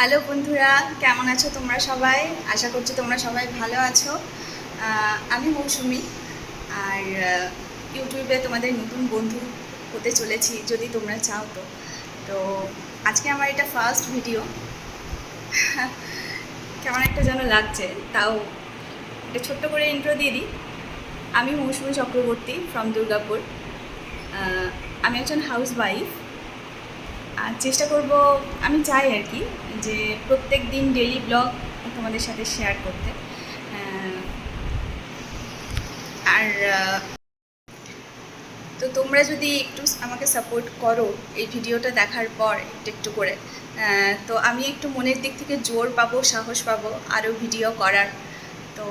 Hello বন্ধুরা, কেমন আছো তোমরা সবাই? আশা করছি তোমরা সবাই ভালো আছো। আমি মৌসুমি, আর ইউটিউবে তোমাদের নতুন বন্ধু হতে চলেছি যদি তোমরা চাও। তো আজকে আমার এটা ফার্স্ট ভিডিও। কেমন একটা যেন লাগছে, তাও একটা ছোট্ট করে ইন্ট্রো দিয়ে দিই। আমি মৌসুমি চক্রবর্তী ফ্রম দুর্গাপুর। আমি একজন হাউস ওয়াইফ, আর চেষ্টা করব, আমি চাই আর কি, যে প্রত্যেক দিন ডেইলি ব্লগ তোমাদের সাথে শেয়ার করতে। আর তো তোমরা যদি একটু আমাকে সাপোর্ট করো এই ভিডিওটা দেখার পর একটু একটু করে, তো আমি একটু মনের দিক থেকে জোর পাবো, সাহস পাবো আরও ভিডিও করার। তো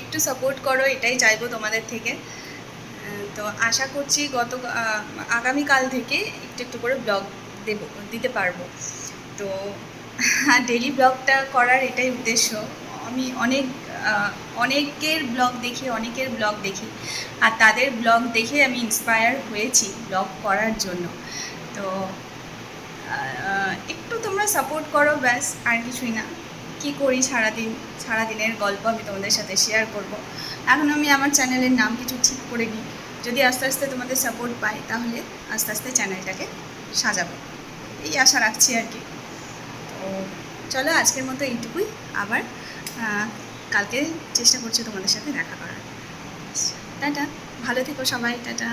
একটু সাপোর্ট করো, এটাই চাইবো তোমাদের থেকে। তো আশা করছি আগামীকাল থেকে একটু একটু করে ব্লগ দিতে পারবো। তো ডেইলি ব্লগটা করার এটাই উদ্দেশ্য। আমি অনেকের ব্লগ দেখি, আর তাদের ব্লগ দেখে আমি ইন্সপায়ার হয়েছি ব্লগ করার জন্য। তো একটু তোমরা সাপোর্ট করো, ব্যাস, আর কিছুই না। কি করি সারাদিনের গল্প আমি তোমাদের সাথে শেয়ার করব। এখন আমি আমার চ্যানেলের নাম কিছু ঠিক করে নিই, যদি আস্তে আস্তে তোমাদের সাপোর্ট পাই তাহলে আস্তে আস্তে চ্যানেলটাকে সাজাবো, এই আশা রাখছি আর কি। তো চলো, আজকের মতো এইটুকুই। আবার কালকে চেষ্টা করছি তোমাদের সাথে দেখা করার। টাটা, ভালো থেকো সবাই, টাটা।